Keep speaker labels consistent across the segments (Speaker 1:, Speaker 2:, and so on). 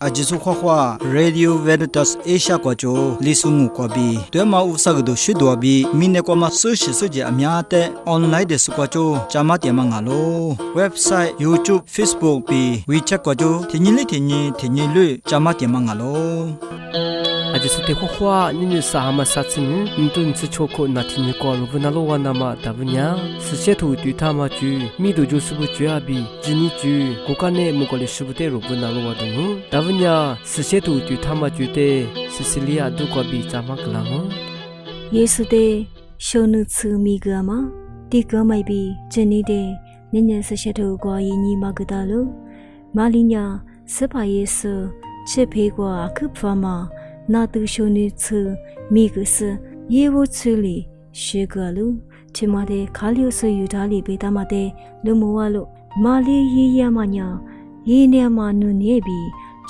Speaker 1: ajisu khwa Radio Veritas Asia kwa jo lisumu kwa bi twema usagdo shidwa bi mine kwa ma social soje amya te online de su kwa jo chama te ma ngalo website YouTube Facebook bi WeChat kwa jo tinyi lu chama te ma ngalo
Speaker 2: ajisu te khwa ni sahama satsin ntun chu choko nathini ko rubunalo wanama tabunya sishetu tutama ju mido ju subu ju abi jini ju kokane mugole shubute rubunalo wadungu tabunya sishetu tutama ju te Cecilia du ko bi chama klango
Speaker 3: Yesu de shonu tsu mi gama ti gamai bi jini de ninya sishetu ko yini magdalo malinya sepa Yesu chepe ko akupfama na tu shonu tsu mi gusu yewo tsuli shigalu chimade khaliosu yudali betamade lumuwalo mali yiyamanya yinyama nunebi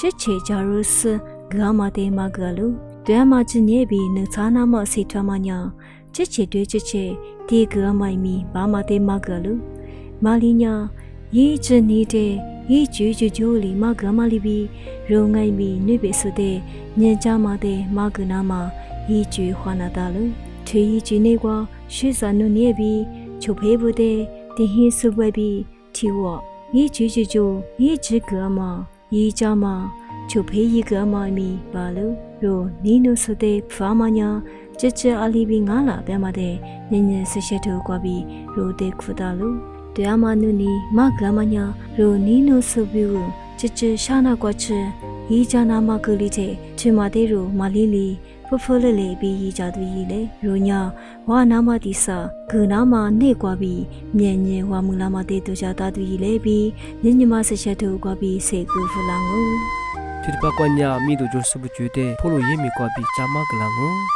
Speaker 3: cheche jarus gamade magalu dama jinebi nutsana ma sitamanya cheche cheche ti gamai mi bamade magalu malinya yi jinide yi jujuli magamali bi rongai mi nubesude nyajamade magunama yi ju hwanadalu Tui Jinegua, Shizanu Nebi, Chopebude, Dihin Subwebi, Tiwa, Yi Juju, Yi Jigama, Yi Jama, Chope Gama mi, Balu, Ro, Nino Sude, Famanya, Jicha Alibi Ngala, Bemade, Nina Seshetu Guabi, Ro de Kudalu, Deama Nuni, Magamanya, Ro Nino Subu, Jicha Shana Guache, Yi Jana Magulite, Chimadero, Malili, Pufulele bi yijadu yile ronya wa nama disa gunama ne kwabi nyenye wa mulama de doja du yile bi nyenyama seshetu kwabi se gufulangu
Speaker 2: Tidpa kwanya mido josubu jude polo yemi kwabi chama klango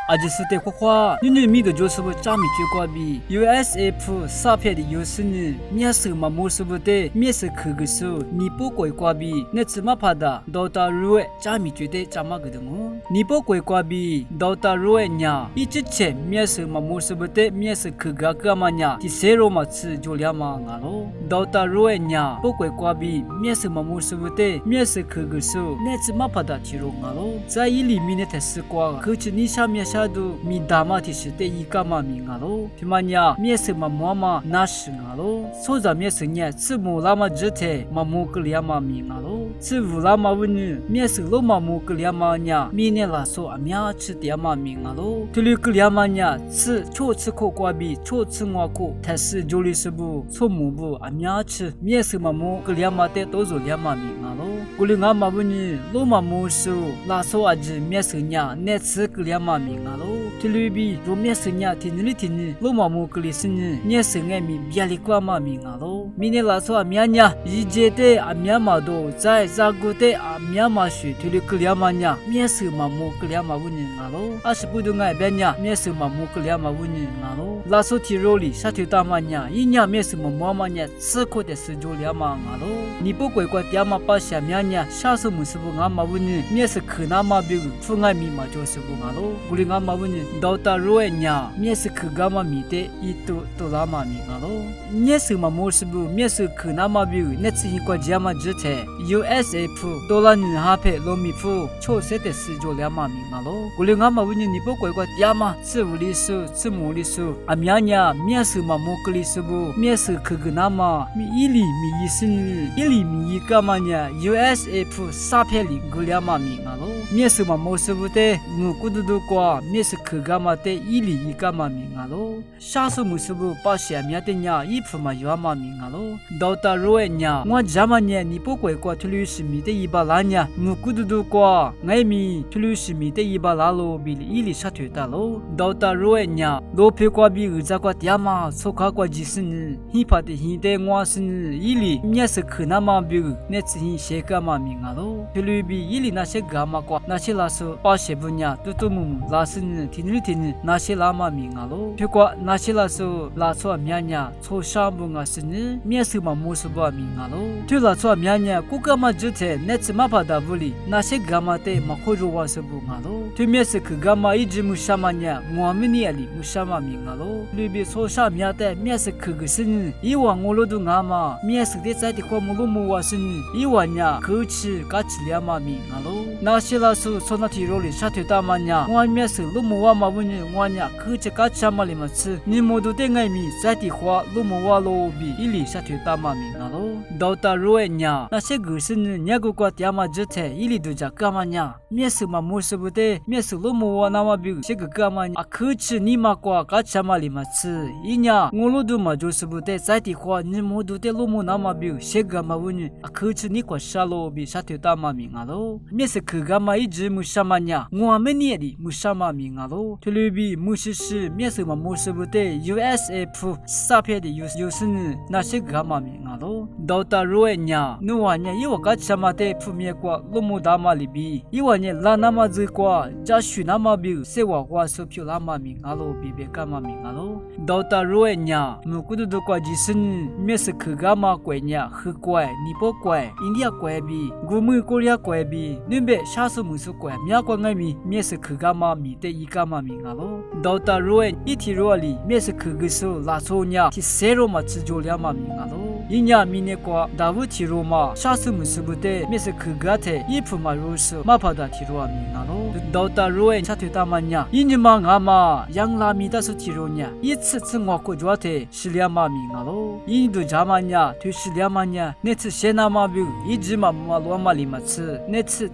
Speaker 2: Ajisute kwa nini mido josubu chami kwabi USAF sapye di yosini miasu mamosubu de miasu kugusu nipo kwabi netsuma pada dota ruwe chami jude chama gudungu Nipo kwabi dota ruwe nya ichiche miasu mamosubu de miasu kugagamanya tisero matsu jolyama ngalo dota ruwe nya po kwabi miasu mamosubu de miasu kugusu netsuma pada chiro ngalo zaili minete sikwa kuchi nisha shadu mi dama tishite ikama mi ngalo pimanya miese mamama nash ngalo soza miese nya tsimu lama jete mamu kliama mi ngalo tsivu lama wunu miese lo mamu kliama nya mine la so amya chitiama mi ngalo tulu kliama nya tsi cho tsiko kwabi cho tsingwa ko tasi joli sebu somu bu amya ch miese mamu kliama te tozo liama mi ngalo kulinga mabuni lo mamu su la so aji miese nya ne tsi kliama mi ngalo tulubi romiese nya tinili loma mo klisini nyese ngemi biali kwa ma mi ngalo mine la so amyanya yijete amyama do zai zagote amyama shu tulu kliama nya miese mamu kliama wuni ngalo asbudu ngai benya miese mamu kliama wuni ngalo la so tiroli satuta manya yinya miese mamu nya tsiko de sujoliama ngalo nipo kwa tiama pasha myanya shaso musubu ngama wuni miese khna ma bi funga mi ma jo subu ngalo gulinga ma wuni Dota ruwe nya miese kugama mite ito tolama mi ngalo nyese mamosubu miese kunama bi netsi kwa jama jete USAF dola ni hape lomi fu cho sete sijo lama mi ngalo gulinga ma wuni nipo kwa yama tsivulisu tsimulisu amyanya miese mamokli subu miese kugunama mi ili mi yisin ili mi yikamanya USAF sapeli gulyama mi ngalo miese mamosubu te ngukududu kwa miese kugama te ili ikama mi ngalo shasu musubu pasha myate nya ipfuma yama mi ngalo dota roe nya ngwa jama nya nipo kwa tulushimi te ibalanya ngukududu kwa ngaimi tulushimi te ibalalo bil ili shateta lo dota roe nya lope kwa bi uza kwa yama soka kwa jisin hipate hinde ngwa sin ili myase kunama bi netsi hi shekama mi ngalo tulubi ili na shegama kwa na shilasu pasha bunya tutumu lasin tinilitini 나실라마 밍알로 피과 나실라서 라초 미anya 초샤붕아 스니 미스마 모스바 밍알로 툴라초 미anya 꾸까마 주테 네츠마바다 불리 나시가마테 마코조와서 붕알로 투미스 그가마 이지무 샤마냐 무아미니알리 무샤마 밍알로 리비 소샤 미야테 미스 그그스니 이왕올로도 나마 미스 데자티 코무무와스니 이와냐 可吃嘎吃两嘛米啊喽。那些老师说那提肉里下头大嘛呀，我面是路木哇嘛问你我呀可吃嘎吃嘛里嘛吃，你么都得爱米在地花路木哇喽比一里下头大嘛米啊喽。到达肉呀，那些故事呢，伢个瓜爹嘛只在一里都家干嘛呀？面是嘛没事不得，面是路木哇那么比些个干嘛啊？可吃你嘛瓜嘎吃嘛里嘛吃，一呀我路都嘛就是不得在地花你么都得路木那么比些个嘛问你啊可吃你瓜沙喽比下头大嘛米啊喽。面是可干嘛一直没什么呀？我们那里没什么米啊喽。特别比没事面是嘛没事不得 USF 撒撇的有时呢那些个嘛米啊喽。到达肉呀，努瓦呀，一我嘎吃嘛的铺面瓜路木大嘛里比，一我呢拉那么子瓜，加许那么比，些我瓜手票那么米啊喽，比别干嘛米啊喽。到达肉呀，木古都瓜几时呢？面是可干嘛怪呀？很怪，尼泊怪，印度怪比，古木国家怪比，那边啥时木是怪，面瓜爱米，面是可干嘛米的一干嘛米啊喽。到达肉一提肉里，面是可个时候拉错呀，提谁肉嘛吃就两嘛米啊喽。一年明年过，大雾提肉嘛，啥时木是不得，面是可个的，一铺嘛肉是嘛怕的提肉米啊喽。到达肉下头大嘛呀，一年嘛俺嘛，养拉米的是提肉呀，一次我过抓的是两嘛米啊喽。印度家嘛呀，就是两嘛呀，那次先那嘛比，一直嘛罗嘛里嘛吃，那次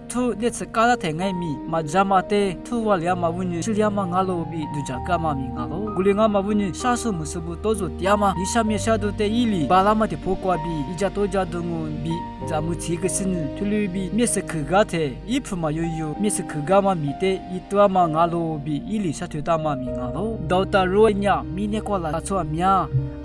Speaker 2: 嘎达太爱米，嘛家嘛的，土话两嘛问你是两嘛俺罗比，都家干嘛米啊喽。古里俺嘛问你，啥时木是不多做点嘛，你下面下头的伊里，巴拉嘛的破瓜比，一家多家都我比。咱们这个是呢，土里比面是可嘎的，一铺嘛有，面是可嘎嘛米的，一多嘛俺罗比，伊里下头大嘛米啊喽。到达肉呀，明年过来做面。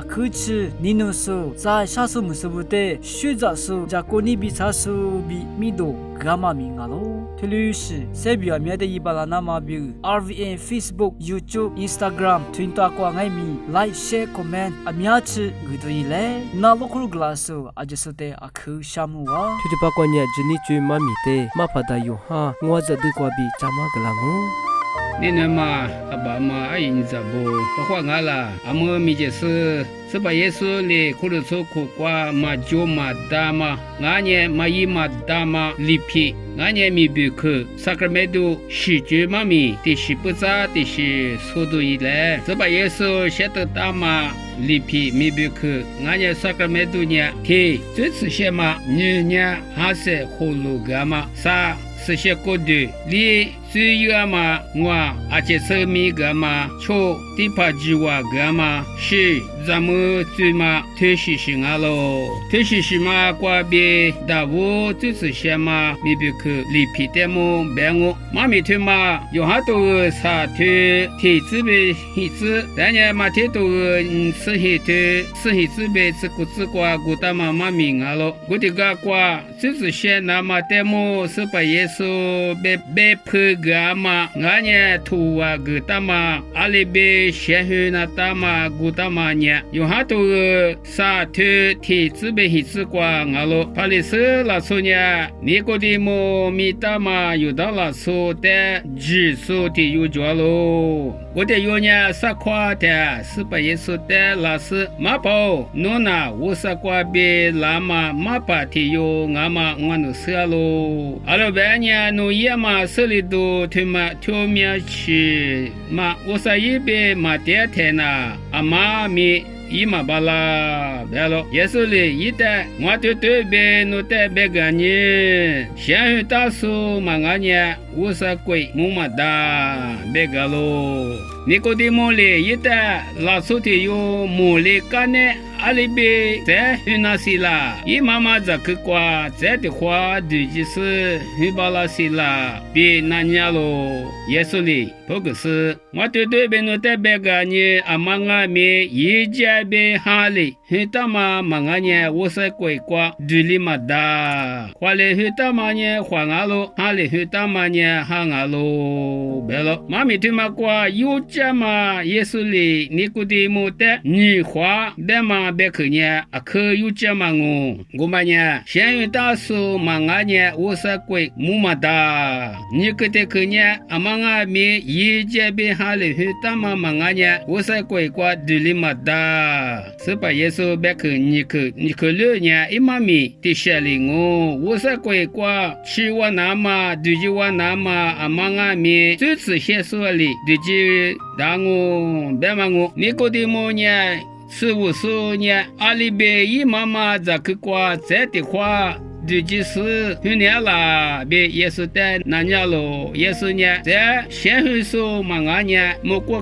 Speaker 2: 可吃你能说在啥时木是不得，学着说，加过你比啥时比米多干嘛米啊喽？特别是塞比亚面的一巴拉那么比 RVN Facebook YouTube Instagram Twitter 过爱米 like share comment 阿米亚吃个多一嘞，那我可如glass阿就是得阿可项目啊。
Speaker 4: tu pa kwa nya jini chui ma mi te ma phada yo ha ngwa za de kwa bi chama galango
Speaker 5: 你那嘛阿爸嘛阿因着不，不话俺啦，阿么咪就是把耶稣哩苦了出苦瓜嘛就嘛大嘛，俺呢嘛伊嘛大嘛里皮，俺呢咪不去萨克梅多是绝嘛咪，的是不咋的是速度一来，把耶稣写得大嘛。里皮咪不去，俺呢萨克梅多呢，提这次些嘛，你呢还是葫芦干嘛啥？是些过的，你只有嘛，我而且是米个嘛，错地帕吉瓦个嘛，是咱们最嘛推是什么咯？推是什么？瓜比大屋就是些嘛，米不去里皮的么？别我妈咪推嘛，有好多啥推提子呗，提子，但是嘛提多是黑推是黑子呗，是谷子瓜谷大妈妈咪啊咯，谷的个瓜就是些那么的么是把耶稣被破个嘛，俺呢土啊个大嘛，阿里被先去那大嘛谷大嘛呢，有好多啥推提子呗黑子瓜啊咯，帕里斯拉说呢，你个的么米大嘛有到拉说的指数的有着咯，我的有呢啥夸的是把耶稣的拉是马跑，诺那我啥瓜被拉嘛马把的有俺嘛我努色咯，阿拉白呢努也嘛手里头推嘛挑面去嘛，我啥也被嘛点天呐，阿妈咪。伊嘛巴拉，别了，耶稣哩一代，我对别努代别个呢，先去大叔嘛个呢，我啥鬼木嘛大别个咯，你个的木哩一代，拉出的有木哩干呢。阿里边在去那些啦，伊妈妈在去qua在的话，就是去巴拉些啦，别那年咯，耶稣哩，不过是我对别人在别个呢，阿妈阿妹一家别哈哩，去他妈妈呢，我是鬼瓜，对哩嘛哒，话哩去他妈呢，话俺咯，哈哩去他妈呢，哈俺咯，别了，妈咪对嘛瓜有家嘛，耶稣哩，你估计没得，你话别嘛。别克呢啊可有这么我们呢先用大数嘛俺呢我是贵木马达你个的可呢啊嘛俺们一这边哈里去大嘛俺呢我是贵过对里马达是把耶稣别克你可了呢一妈咪的下里我是贵过去我那嘛对就我那嘛啊嘛俺们这次写说里对就让我别嘛我你个的么呢15年，阿里边一妈妈在去过这的话，就是去年了，别也是在那年了，也是呢，在先会说嘛俺呢，没过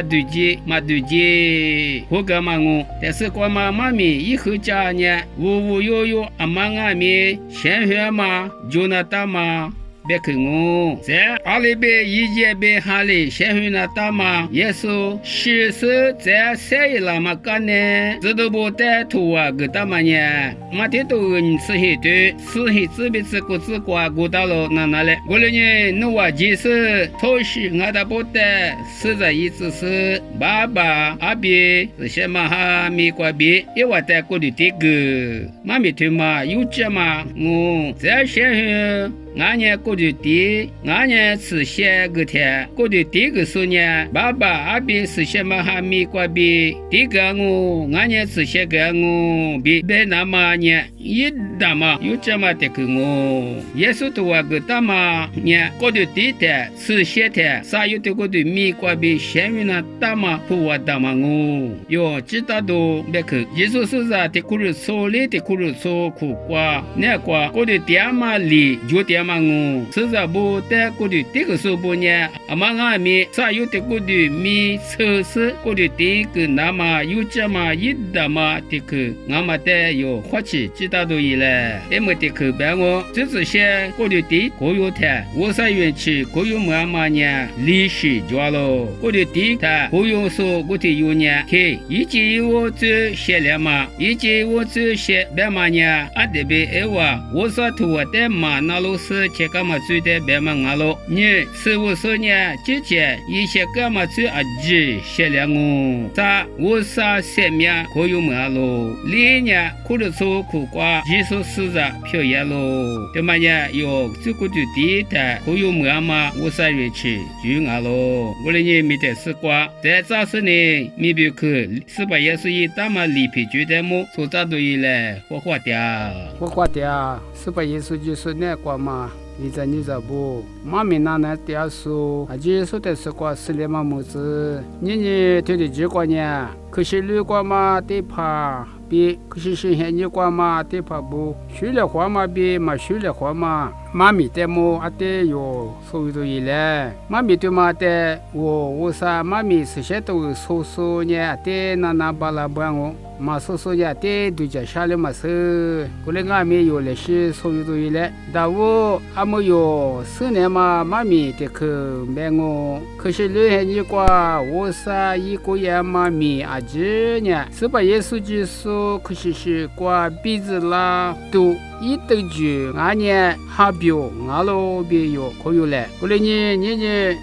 Speaker 5: 对接嘛对接，我干嘛我，但是过嘛妈咪以后家呢，无有阿妈俺们先会嘛，就那大嘛。别看我，在阿里边一节边哈里，先去那大嘛，耶稣是在谁那么干呢？这都不带土啊，个大嘛呢？马天都人吃黑的，吃黑这边吃过吃过，过到了哪嘞？过了呢，那我就是偷袭我的不带，实在意思是爸爸阿边是些嘛哈米瓜边，一我带过的这个，妈咪他妈有这嘛，我在先去。俺呢过去地，俺呢吃些个天，过去地个时候呢，爸爸阿边是些嘛哈米瓜边，地个我，俺呢吃些个我，别那么呢，一大嘛有这么的个我，耶稣都话个大嘛呢，过去地的吃些的，啥有的过去米瓜边，先于那大嘛不话大嘛我，哟知道都别去，耶稣是啥的苦日错哩的苦日错苦瓜，那瓜过去地嘛里就地。我实在不得过去这个时候呢，阿妈俺们啥有的过去米测试过去这个那么有这么一大嘛这个俺们得有花钱知道都一了，因为这个别我这些过去这国有的我啥园区国有妈妈呢历史抓了过去这他国有说过去有呢嘿以前我这些了嘛以前我这些别嘛呢啊这边话我说图我的嘛那路是切干嘛最的别嘛俺喽，你15岁呢，之前一些干嘛最阿姐写了我，啥我啥生命可有么喽？里呢苦的错苦瓜，技术实在漂亮喽，对嘛呢？有这个就地的可有么嘛？我啥乐器就俺喽，我的呢没得丝瓜，在早时呢，没别去，18也是一大嘛里皮就的么，所咋都一嘞，我花掉，18也是就是那瓜嘛。你在不？妈咪那点数，还接受的是过4年嘛么子？你对的这个呢？可是如果嘛得怕，比可是现在你过嘛得怕不？学了话嘛比嘛学了话嘛，妈咪的么啊得有所以都一嘞。妈咪对嘛的我啥妈咪是些都说呢，得那巴拉不我。嘛说呀，得对着下来嘛是，过来俺们有那些所有都有了，但我俺们有4年嘛，妈咪的去买我，可是留下你瓜，我啥一个月妈咪阿姐呢，18耶稣基督可是瓜鼻子啦都。一等住，俺呢还表，俺老别有可有嘞。过来你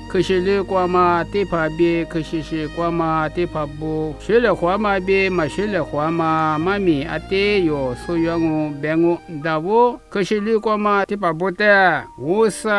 Speaker 5: 可是来过嘛，对怕别，可是过嘛，对怕不。学了话嘛别嘛，学了话嘛，妈咪阿爹有所以我别我，但我可是来过嘛，对怕不的。我是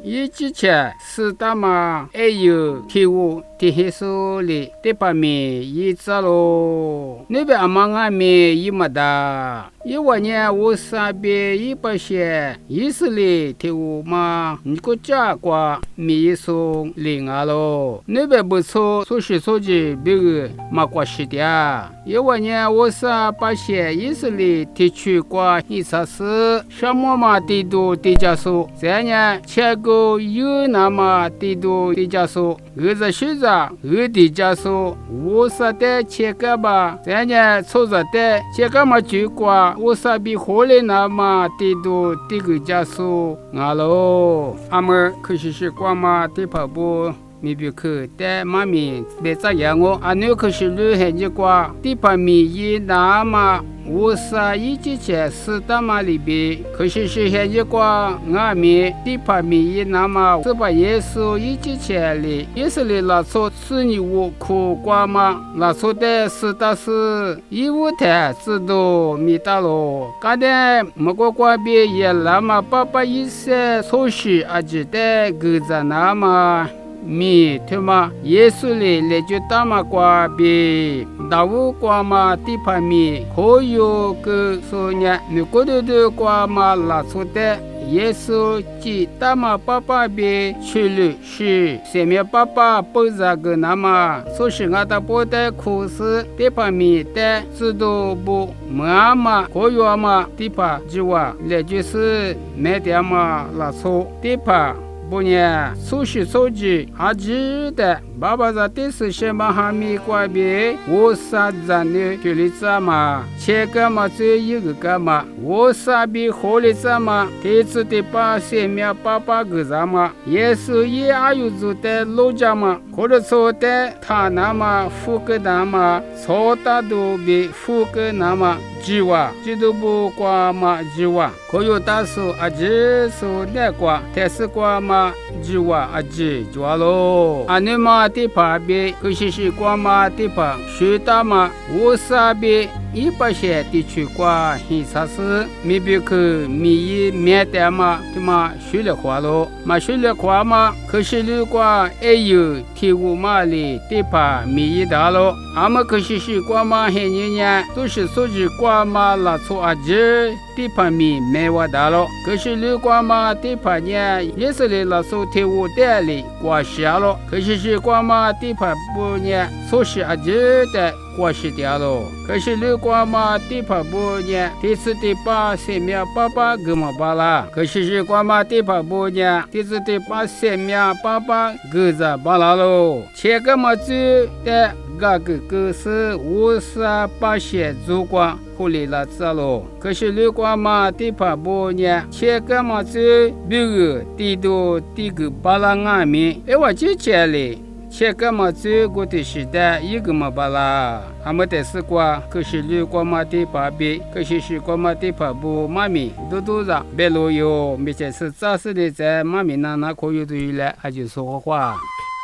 Speaker 5: 一之前是大嘛，还有替我的黑手里，对怕me一早喽。那边阿妈俺们一么的，一万年我啥。别一把些，意思里听我嘛，你个家瓜没送领啊喽，那边不错，说是说的别个嘛瓜是的，一万年我啥把些意思里提取瓜一啥事，什么嘛地多地家数，这年切个有那么地多地家数，儿子学着儿地家数，我啥的切个吧，这年凑着的切个嘛就瓜，我啥比火嘞那。嘛，地多地个家数，俺喽，俺们可是光嘛地跑步。没别去，但妈咪别这样我，俺那可是留下一挂，地跑米一那嘛，我啥一季前是大马里边，可是现在光俺们地盘面一那么是把耶稣一季前里，也是里拉出是你我苦瓜嘛，拉出的是大是一五台知道米大咯，刚才没过瓜边也那么爸爸一些措施阿记得个在那么。米对吗？耶稣里来就大马瓜比大乌瓜嘛地盘米，可有个说呢，你过头的瓜嘛拉出的。耶稣即大马爸爸比去了是下面爸爸不咋个那么，所以我的不得苦事地盘米的知道不？妈妈可有嘛地盘就话，那就是买点嘛拉出地盘。不呢，出去手机还记得爸爸在电视上嘛还没关闭，我啥子呢？就你怎么？切个嘛只一个干嘛？我啥比好的怎么？第一次的把下面爸爸个怎么？也是也还有做的老家嘛，或者说的他那么富个那么，错大都比富个那么。计划这都不挂嘛计划，可有大数阿姐说那挂，但是挂嘛计划阿姐抓咯。阿你嘛地旁边，可是挂嘛地旁，学大嘛我啥边100%地区挂很啥事，没别去米面的嘛，对嘛学了话咯，嘛学了话嘛，可是如果还有铁五马里地旁米大咯，阿么可是挂嘛很年都是手机挂。嘛拉出阿姐地盘米没我大了，可是如果嘛地盘呢也是来拉出铁五代里挂下了，可是挂嘛地盘不呢，说是阿姐的挂失掉了，可是如果嘛地盘不呢，第次第八下面爸爸给么巴啦，可是挂嘛地盘不呢，第次第八下面爸爸给着巴啦喽，切个么子的。个是58些主管护理了这咯，可是如果嘛地盘不呢，切个嘛子比如地多地个巴拉外面，我之前嘞。切个嘛子过的时代一个嘛巴拉，还没得事过，可是如果嘛地盘比，可是过嘛地盘不妈咪都让别路有，没些是暂时的在妈咪那可有对了，还就说话。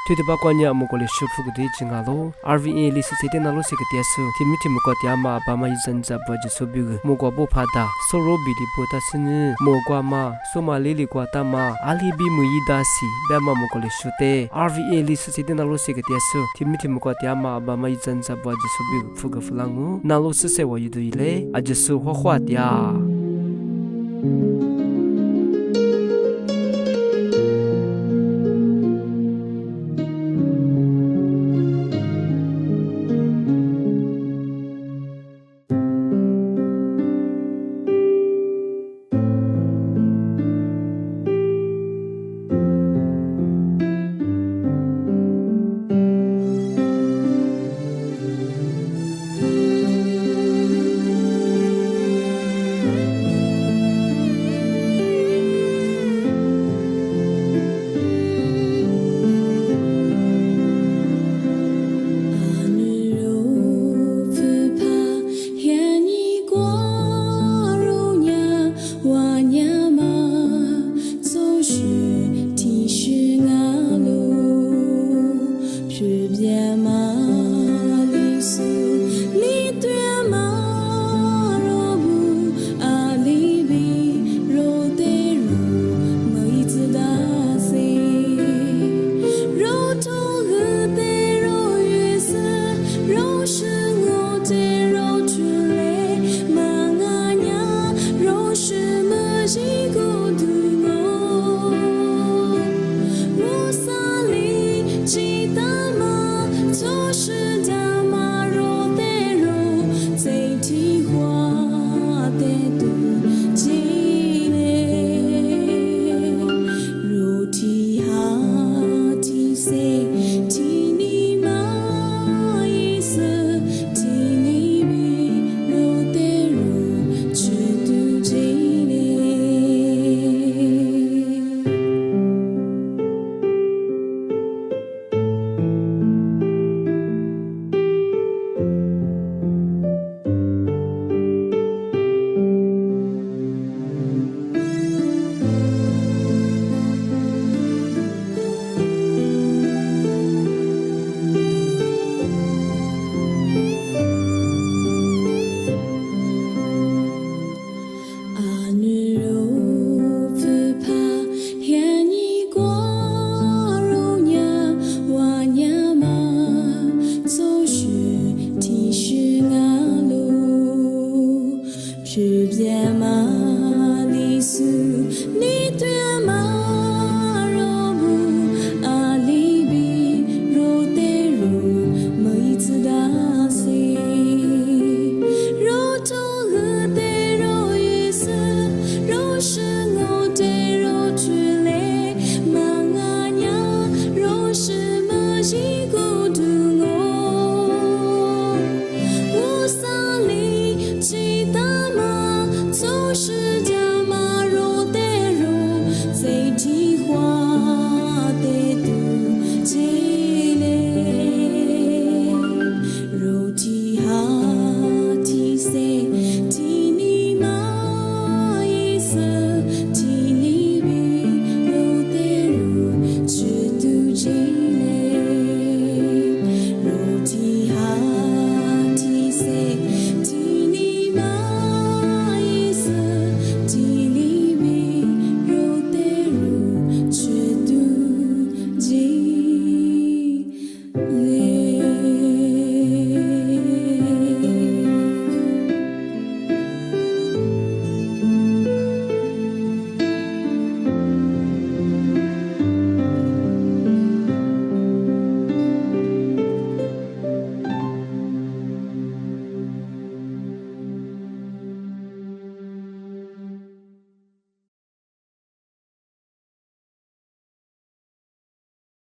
Speaker 4: 对的吧，关键我们的舒服个对劲啊喽 ，RVA 历史在那罗些个点数，听没听没个点嘛，爸妈一阵子不就说别个，莫个不怕的，手罗比的不打是呢，莫个嘛，索马里里个打嘛，阿里比莫一打西，爸妈莫个的说的 ，RVA 历史在那罗些个点数，听没听没个点嘛，爸妈一阵子不就说别个，付个弗朗哦，那罗是谁我一对嘞，啊就说话的呀。
Speaker 3: 记得。